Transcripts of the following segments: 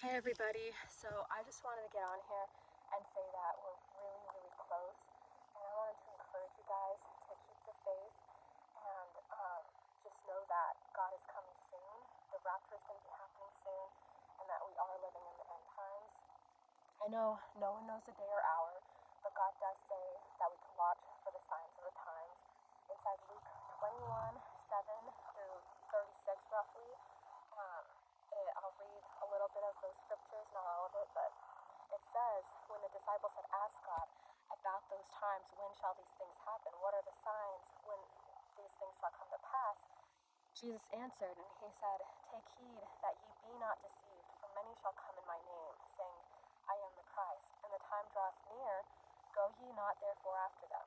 Hey everybody, so I just wanted to get on here and say that we're really close, and I wanted to encourage you guys to keep the faith and just know that God is coming soon, the rapture is going to be happening soon, and that we are living in the end times. I know no one knows the day or hour, but God does say that we can watch for the signs of the times. Inside Luke 21:7 through 36 roughly, I'll read a little bit of those scriptures, not all of it, but it says, when the disciples had asked God about those times, when shall these things happen? What are the signs when these things shall come to pass? Jesus answered, and he said, take heed that ye be not deceived, for many shall come in my name, saying, I am the Christ, and the time draweth near, go ye not therefore after them.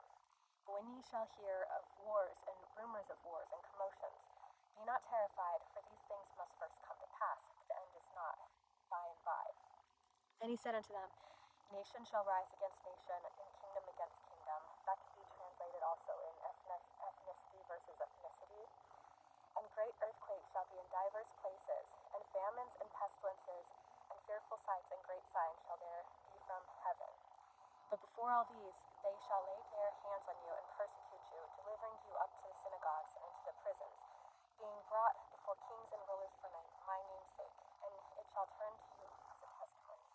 But when ye shall hear of wars and rumors of wars and commotions, be not terrified, for these things must first come to pass, but the end is not by and by. And he said unto them, nation shall rise against nation, and kingdom against kingdom. That could be translated also in ethnicity versus ethnicity. And great earthquakes shall be in divers places, and famines and pestilences, and fearful sights and great signs shall there be from heaven. But before all these, they shall lay their hands on you and persecute you, delivering you up to the synagogues and into the prisons, being brought before kings and rulers for my name's sake, and it shall turn to you as a testimony.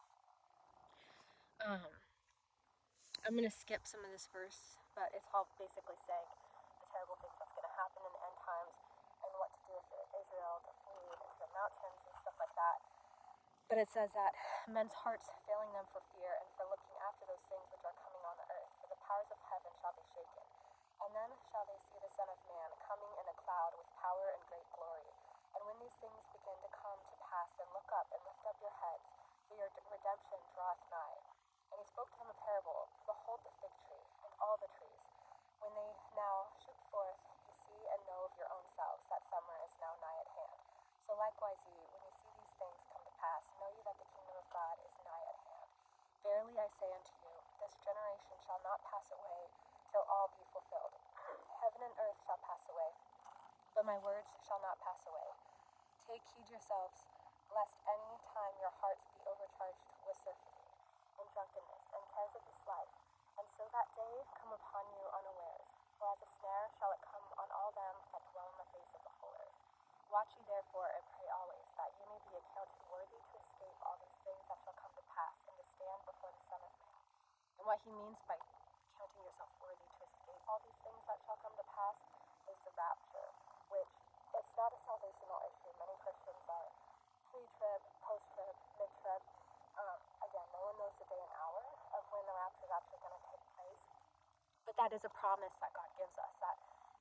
I'm going to skip some of this verse, but it's all basically saying the terrible things that's going to happen in the end times and what to do with Israel, to flee into the mountains and stuff like that. But it says that men's hearts failing them for fear and for looking after those things which are coming on the earth, for the powers of heaven shall be shaken. And then shall they see the Son of Man coming in a cloud with power and great glory. And when these things begin to come to pass, then look up and lift up your heads, for your redemption draweth nigh. And he spoke to them a parable, behold the fig tree, and all the trees. When they now shoot forth, ye see and know of your own selves that summer is now nigh at hand. So likewise ye, when ye see these things come to pass, know ye that the kingdom of God is nigh at hand. Verily I say unto you, this generation shall not pass away till all be fulfilled. Heaven and earth shall pass away, but my words shall not pass away. Take heed yourselves, lest any time your hearts be overcharged with surfeiting, and drunkenness, and cares of this life, and so that day come upon you unawares. For as a snare shall it come on all them that dwell on the face of the whole earth. Watch ye therefore, and pray always, that ye may be accounted worthy to escape all these things that shall come to pass, and to stand before the Son of Man. And what he means by counting yourself worthy to escape all these things that shall come to pass is the rapture, which it's not a salvational issue. Many Christians are pre-trib, post-trib, mid-trib. Again, no one knows the day and hour of when the rapture is actually going to take place, but that is a promise that God gives us, that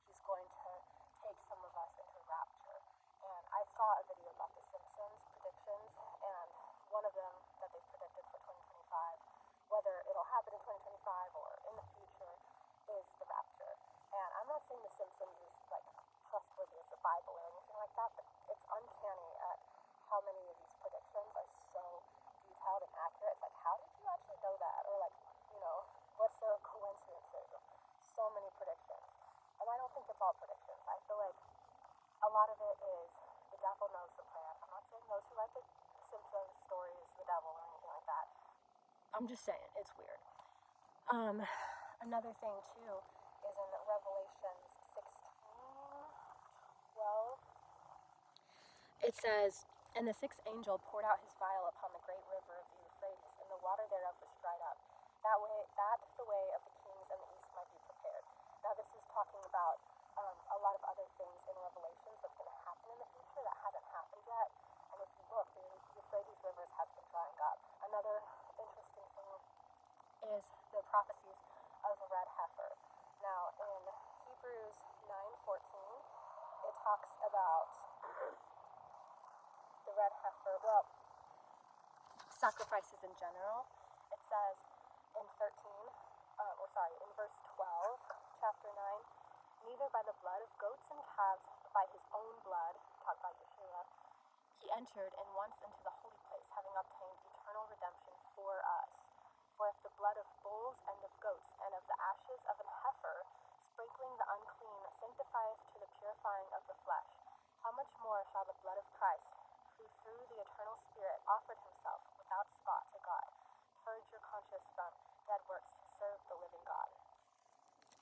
he's going to take some of us into the rapture. And I saw a video about the Simpsons predictions, and one of them that they've predicted for 2025, whether it'll happen in 2025 or in the future, is the rapture. And I'm not saying the Simpsons is like trustworthy as the Bible or anything like that, but it's uncanny at how many of these predictions are so detailed and accurate. It's like, how did you actually know that? Or like, what's the coincidences of so many predictions? And I don't think it's all predictions. I feel like a lot of it is the devil knows the plan. I'm not saying those who write the Simpsons stories, the devil or anything like that. I'm just saying, it's weird. Another thing too is in Revelations 16:12. It says, and the sixth angel poured out his vial upon the great river of the Euphrates, and the water thereof was dried up. That the way of the kings and the east might be prepared. Now this is talking about a lot of other things in Revelations that's going to happen in the future that hasn't happened yet. And if you look, the Euphrates rivers has been drying up. Another interesting thing is the prophecies of the red heifer. Now in Hebrews 9:14, it talks about the red heifer, sacrifices in general. It says in in verse 12, chapter 9, neither by the blood of goats and calves, but by his own blood, taught by Yeshua, he entered in once into the holy place, having obtained eternal redemption for us. For if the blood of bulls and of goats, and of the ashes of an heifer, sprinkling the unclean, sanctifieth to the purifying of the flesh, how much more shall the blood of Christ, who through the eternal Spirit offered himself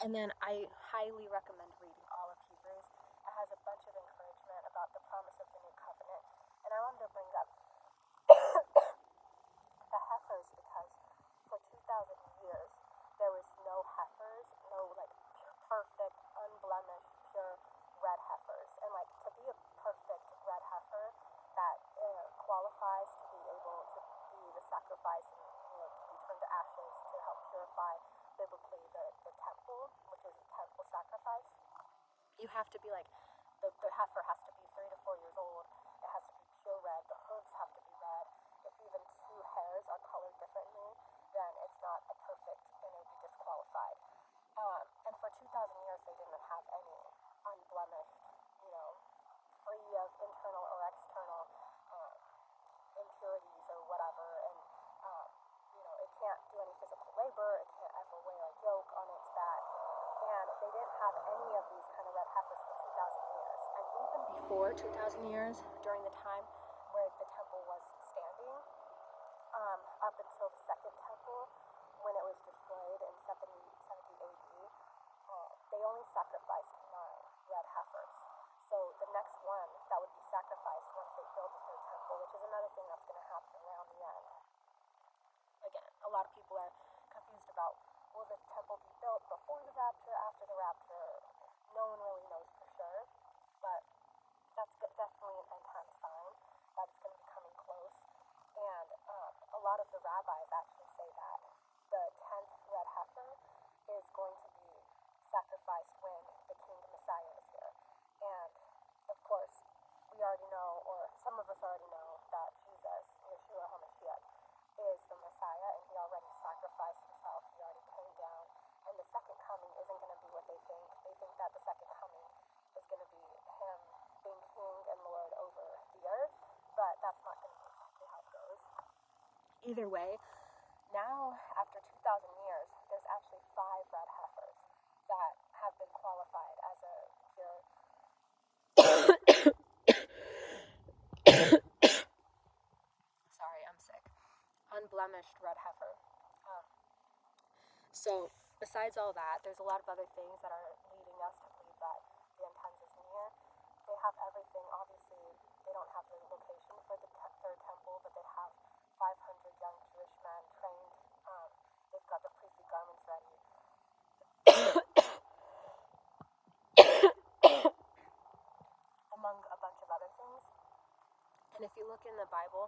And then I highly recommend reading all of Hebrews. It has a bunch of encouragement about the promise of the new covenant. And I wanted to bring up the heifers because for 2,000 years there was no heifers, no like perfect, unblemished, pure red heifers. And like to be a perfect red heifer that qualifies to be able to be the sacrifice and to be turned to ashes to help purify biblically the temple, which is a temple sacrifice. You have to be like the heifer has to be 3 to 4 years old. It has to be pure red. The hooves have to be red. If even 2 hairs are colored differently, then it's not a perfect and it would be disqualified. And for 2,000 years, they didn't have any unblemished, free of internal or external impurities or whatever. And, it can't do any physical labor. It can't ever wear a yoke on its back. And they didn't have any of these kind of red heifers for 2,000 years. And even before 2,000 years, during the time where the temple was standing, up until the second temple, when it was destroyed in 70 AD, they only sacrificed 9 red heifers. So the next one that would be sacrificed once they build the third temple, which is another thing that's going to happen around the end. Again, a lot of people are confused about, will the temple be built before the rapture, after the rapture? No one really knows for sure, but that's definitely an end time sign that it's going to be coming close. And a lot of the rabbis actually say that the 10th red heifer is going to be sacrificed when the King Messiah is here. And of course, we already know, or some of us already know, that Jesus, Yeshua HaMashiach, is the Messiah, and he already sacrificed himself. He already came down. And the second coming isn't going to be what they think. They think that the second coming is going to be him being king and Lord over the earth, but that's not going to be exactly how it goes. Either way, now, after 2,000 years, there's actually 5 red heifers that have been qualified as a pure sorry, I'm sick. Unblemished red heifer. So besides all that, there's a lot of other things that are leading us to believe that the end times is near. They have everything. Obviously, they don't have the location for the third temple, but they have 500 young Jewish men trained. They've got the priestly garments ready. Among a bunch of other things. And if you look in the Bible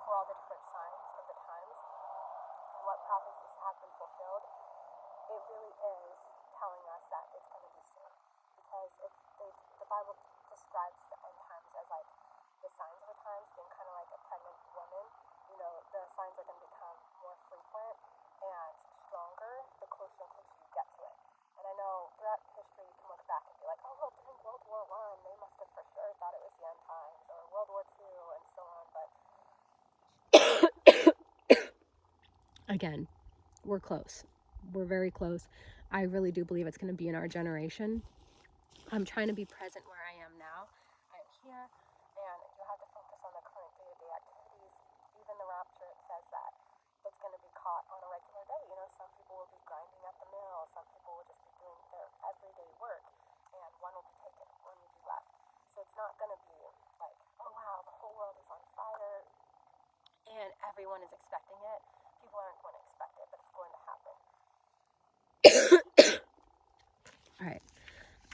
for all the different signs of the times and what prophecies have been fulfilled, it really is telling us that it's going to be soon. Because the Bible describes the end times as like the signs of the times being kind of like a pregnant woman. The signs are going to become more frequent and stronger the closer and closer you get to it. And I know throughout history you can look back and be like, oh, well, during World War I, they must have for sure thought it was the end times, or World War II, and so on. But again, we're close. We're very close. I really do believe it's going to be in our generation. I'm trying to be present where I am now. I'm here, and you have to focus on the current day-to-day activities. Even the rapture, it says that it's going to be caught on a regular day. Some people will be grinding at the mill. Some people will just be doing their everyday work, and one will be taken, one will be left. So it's not going to be like, oh wow, the whole world is on fire, and everyone is expecting it. People aren't going to expect it, but it's going to happen. All right.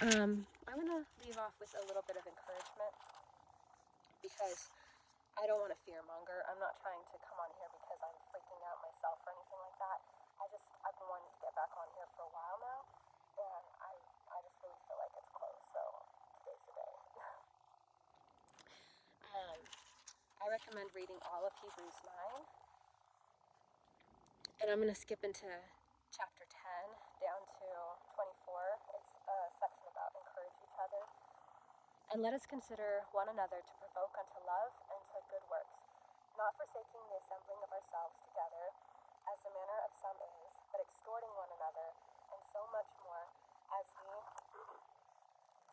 I want to leave off with a little bit of encouragement because I don't want to fearmonger. I'm not trying to come on here because I'm freaking out myself or anything like that. I've been wanting to get back on here for a while now, and I just really feel like it's close, so today's the day. I recommend reading all of Hebrews 9, and I'm going to skip into chapter 10 down to 24. It's a section about encourage each other. And let us consider one another to provoke unto love and to good works, not forsaking the assembling of ourselves together, as the manner of some is, but exhorting one another, and so much more, as we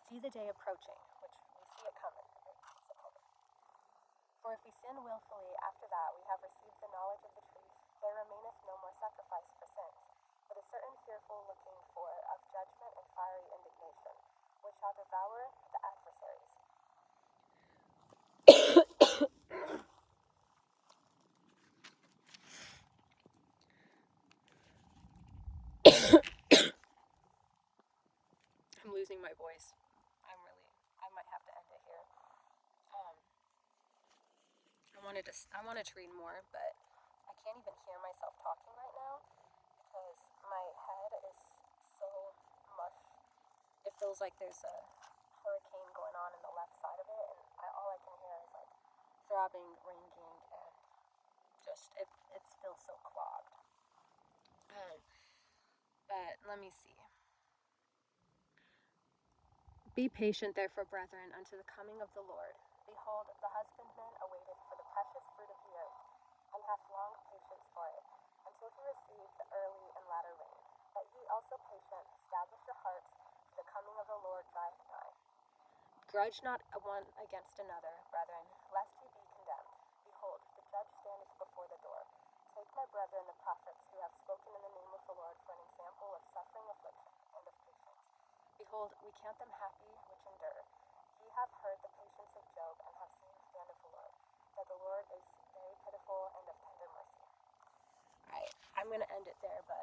see the day approaching, which we see it coming. For if we sin wilfully after that we have received the knowledge of the truth, there remaineth no more sacrifice for sins, but a certain fearful looking for of judgment and fiery indignation, which shall devour the adversaries. I'm losing my voice. I might have to end it here. I wanted to read more, but I can't even hear myself talking right now because my head is so mush. It feels like there's a hurricane going on in the left side of it, and all I can hear is like throbbing, ringing, and just it feels so clogged. But let me see. Be patient, therefore, brethren, unto the coming of the Lord. Behold, the husbandman awaiteth for the precious fruit of the earth, and hath long patience for it, until he receive the early and latter rain. But ye also patient, establish your hearts, for the coming of the Lord draweth nigh. Grudge not one against another, brethren, lest ye be condemned. Behold, the judge standeth before the door. Take my brethren the prophets, who have spoken in the name of the Lord, for an example of suffering, affliction, and of patience. Behold, we count them happy which endure. Ye have heard the patience of Job, and have seen the hand of the Lord, that the Lord is very pitiful and of tender mercy. Alright, I'm going to end it there, but